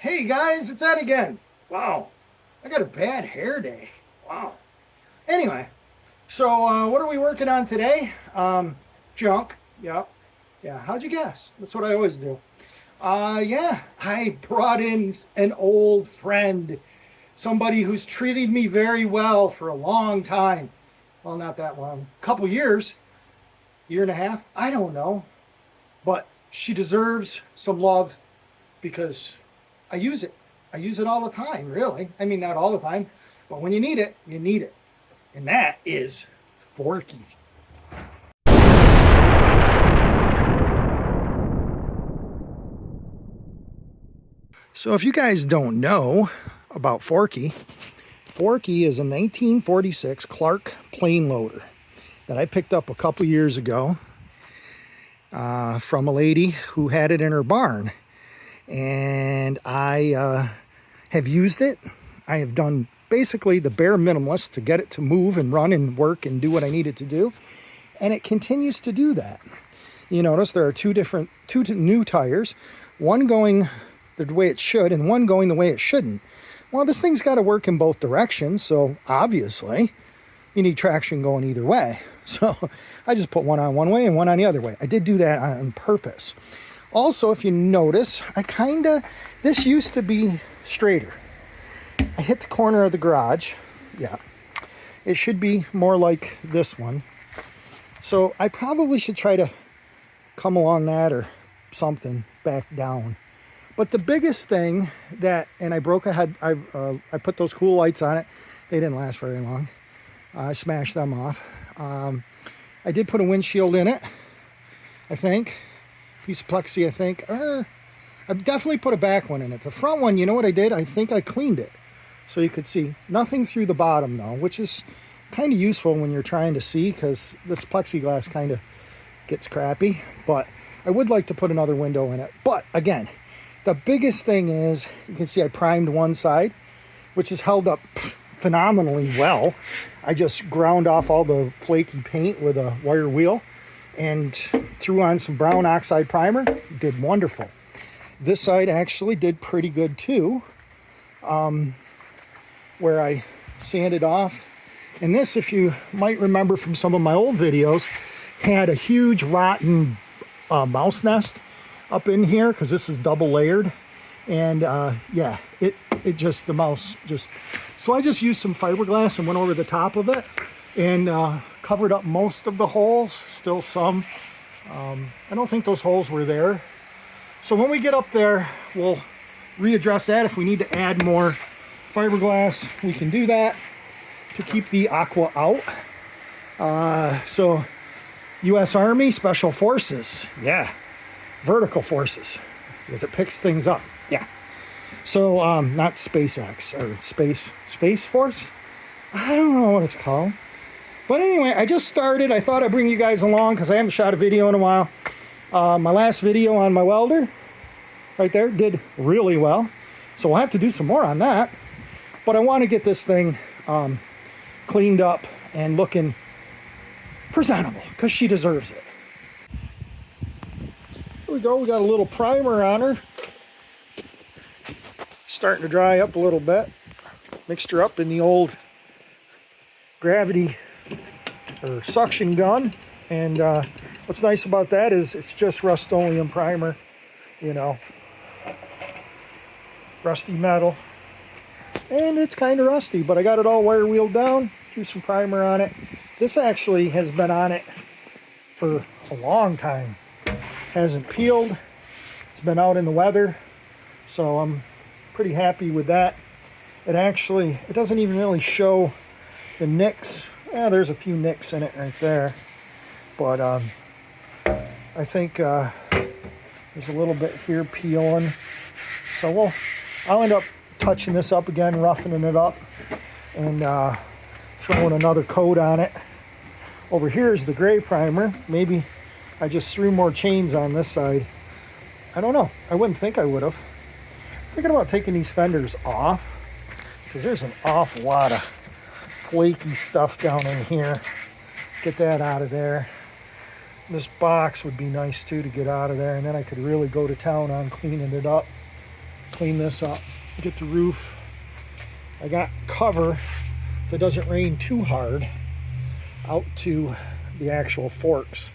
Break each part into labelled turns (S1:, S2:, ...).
S1: Hey guys, it's Ed again. Wow, I got a bad hair day. Wow. Anyway, so what are we working on today? Junk. Yep. Yeah, how'd you guess? That's what I always do. Yeah, I brought in an old friend, somebody who's treated me very well for a long time. Well, not that long, couple years, year and a half, I don't know. But she deserves some love because I use it. I use it all the time, really. I mean, not all the time, but when you need it, you need it. And that is Forky. So if you guys don't know about Forky, Forky is a 1946 Clark Planeloader that I picked up a couple years ago from a lady who had it in her barn. And I have used it. I have done basically the bare minimalist to get it to move and run and work and do what I need it to do. And it continues to do that. You notice there are two new tires, one going the way it should and one going the way it shouldn't. Well, this thing's got to work in both directions, so obviously you need traction going either way. So I just put one on one way and one on the other way. I did do that on purpose. Also, if you notice, this used to be straighter. I hit the corner of the garage. Yeah. It should be more like this one. So I probably should try to come along that or something back down. But the biggest thing and I broke a head, I put those cool lights on it. They didn't last very long. I smashed them off. I did put a windshield in it, I think. Piece of plexi, I think. I definitely put a back one in it. The front one, you know what I did? I think I cleaned it. So you could see nothing through the bottom though, which is kind of useful when you're trying to see because this plexiglass kind of gets crappy. But I would like to put another window in it. But again, the biggest thing is, you can see I primed one side, which has held up phenomenally well. I just ground off all the flaky paint with a wire wheel and threw on some brown oxide primer. Did wonderful. This side actually did pretty good too, where I sanded off. And this, if you might remember from some of my old videos, had a huge rotten mouse nest up in here because this is double layered. And yeah, the mouse just, so I just used some fiberglass and went over the top of it and covered up most of the holes, still some. I don't think those holes were there. So when we get up there, we'll readdress that. If we need to add more fiberglass, we can do that to keep the aqua out. So U.S. Army Special Forces, yeah, vertical forces, because it picks things up, yeah. So not SpaceX or Space Force. I don't know what it's called. But anyway, I just started. I thought I'd bring you guys along because I haven't shot a video in a while. My last video on my welder, right there, did really well. So we'll have to do some more on that. But I want to get this thing cleaned up and looking presentable because she deserves it. Here we go. We got a little primer on her. Starting to dry up a little bit. Mixed her up in the old gravity or suction gun, and what's nice about that is it's just Rust-Oleum primer, you know, rusty metal, and it's kind of rusty, but I got it all wire wheeled down, threw some primer on it. This actually has been on it for a long time, hasn't peeled, it's been out in the weather, so I'm pretty happy with that. It doesn't even really show the nicks. Yeah, there's a few nicks in it right there, but I think there's a little bit here peeling. So I'll end up touching this up again, roughening it up, and throwing another coat on it. Over here is the gray primer. Maybe I just threw more chains on this side. I don't know. I wouldn't think I would have. Thinking about taking these fenders off because there's an awful lot of flaky stuff down in here. Get that out of there. This box would be nice too to get out of there, and then I could really go to town on cleaning it up. clean this up, get the roof. I got cover that doesn't rain too hard out to the actual forks,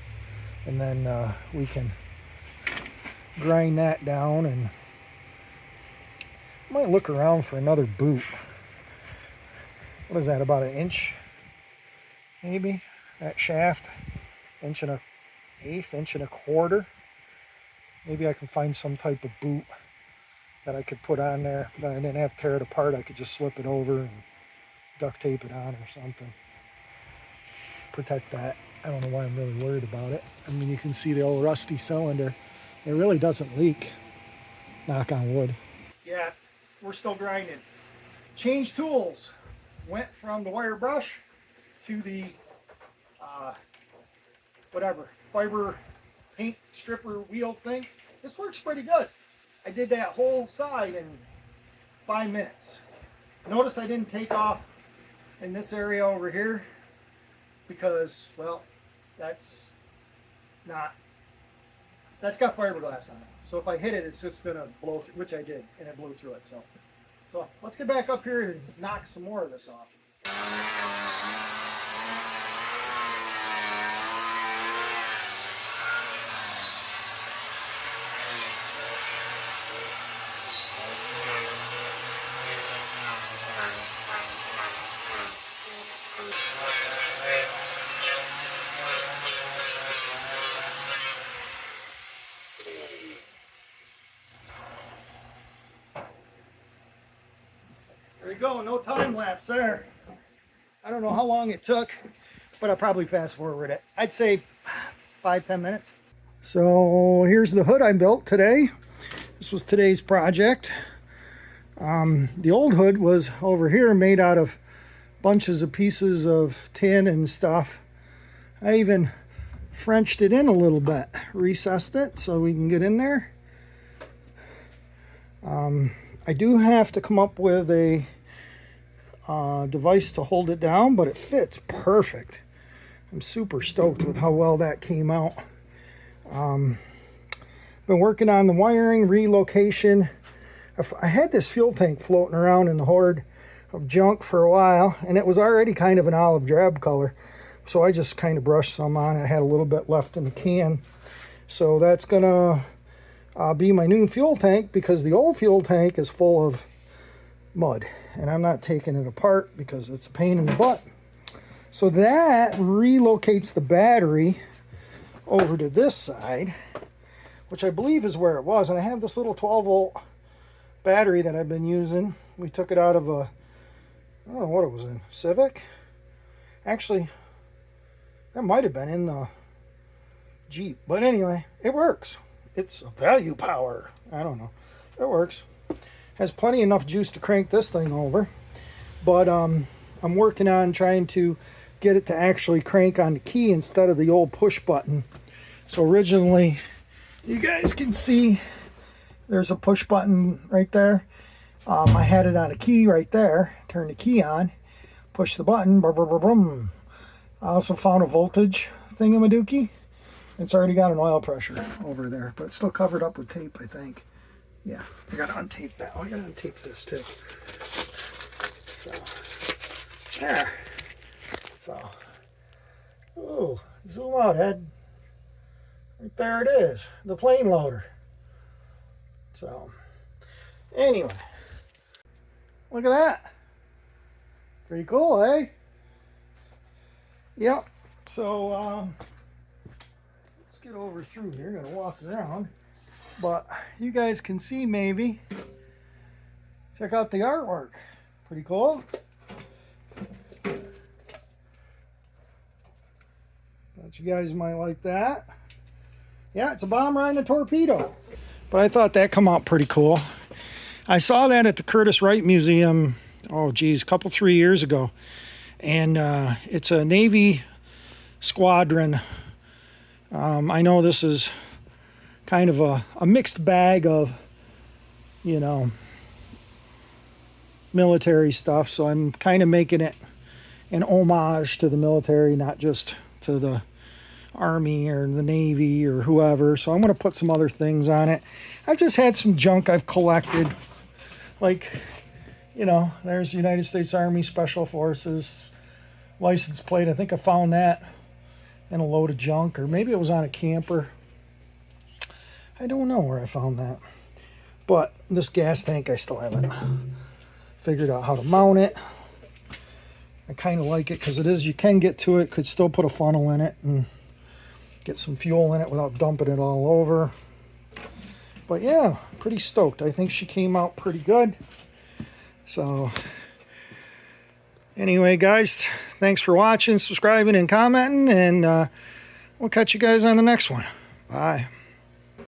S1: and then we can grind that down, and I might look around for another boot. What is that, about an inch maybe, that shaft? Inch and a eighth, inch and a quarter. Maybe I can find some type of boot that I could put on there that I didn't have to tear it apart. I could just slip it over and duct tape it on or something. Protect that. I don't know why I'm really worried about it. I mean, you can see the old rusty cylinder. It really doesn't leak. Knock on wood. Yeah, we're still grinding. Change tools. Went from the wire brush to the whatever, fiber paint stripper wheel thing. This works pretty good. I did that whole side in 5 minutes. Notice I didn't take off in this area over here because, well, that's got fiberglass on it. So if I hit it, it's just gonna blow through, which I did, and it blew through it. So let's get back up here and knock some more of this off. There you go, no time lapse there. I don't know how long it took, but I'll probably fast forward it. I'd say 5-10 minutes. So here's the hood I built today. This was today's project. The old hood was over here, made out of bunches of pieces of tin and stuff. I even Frenched it in a little bit, recessed it so we can get in there. I do have to come up with a device to hold it down, but it fits perfect. I'm super stoked with how well that came out. Been working on the wiring, relocation. I had this fuel tank floating around in the horde of junk for a while, and it was already kind of an olive drab color. So I just kind of brushed some on. I had a little bit left in the can. So that's gonna be my new fuel tank, because the old fuel tank is full of mud and I'm not taking it apart because it's a pain in the butt. So that relocates the battery over to this side, which I believe is where it was. And I have this little 12-volt battery that I've been using. We took it out of a, I don't know what it was in, Civic? Actually, that might have been in the Jeep. But anyway, it works. It's a value power. I don't know. It works. Has plenty enough juice to crank this thing over. But I'm working on trying to get it to actually crank on the key instead of the old push button. So originally, you guys can see there's a push button right there. I had it on a key right there. Turn the key on, push the button, brum, brum, brum, brum. I also found a voltage thingamadookie. It's already got an oil pressure over there, but it's still covered up with tape, I think. Yeah, I gotta untape that. Oh, I gotta untape this too. So, there. So, ooh, zoom out, Ed. Right there it is, the Planeloader. So, anyway, look at that. Pretty cool, eh? Yep. So, let's get over through here. Gonna walk around, but you guys can see maybe. Check out the artwork. Pretty cool. Thought you guys might like that. Yeah, it's a bomber and a torpedo. But I thought that come out pretty cool. I saw that at the Curtiss Wright Museum, oh geez, a 3 years ago. And it's a Navy squadron. I know this is kind of a mixed bag of, you know, military stuff. So I'm kind of making it an homage to the military, not just to the Army or the Navy or whoever. So I'm going to put some other things on it. I've just had some junk I've collected. Like, you know, there's the United States Army Special Forces license plate. I think I found that in a load of junk, or maybe it was on a camper. I don't know where I found that. But this gas tank, I still haven't figured out how to mount it. I kind of like it because it is, you can get to it, could still put a funnel in it and get some fuel in it without dumping it all over. But yeah, pretty stoked. I think she came out pretty good. So anyway, guys, thanks for watching, subscribing, and commenting, and we'll catch you guys on the next one. Bye.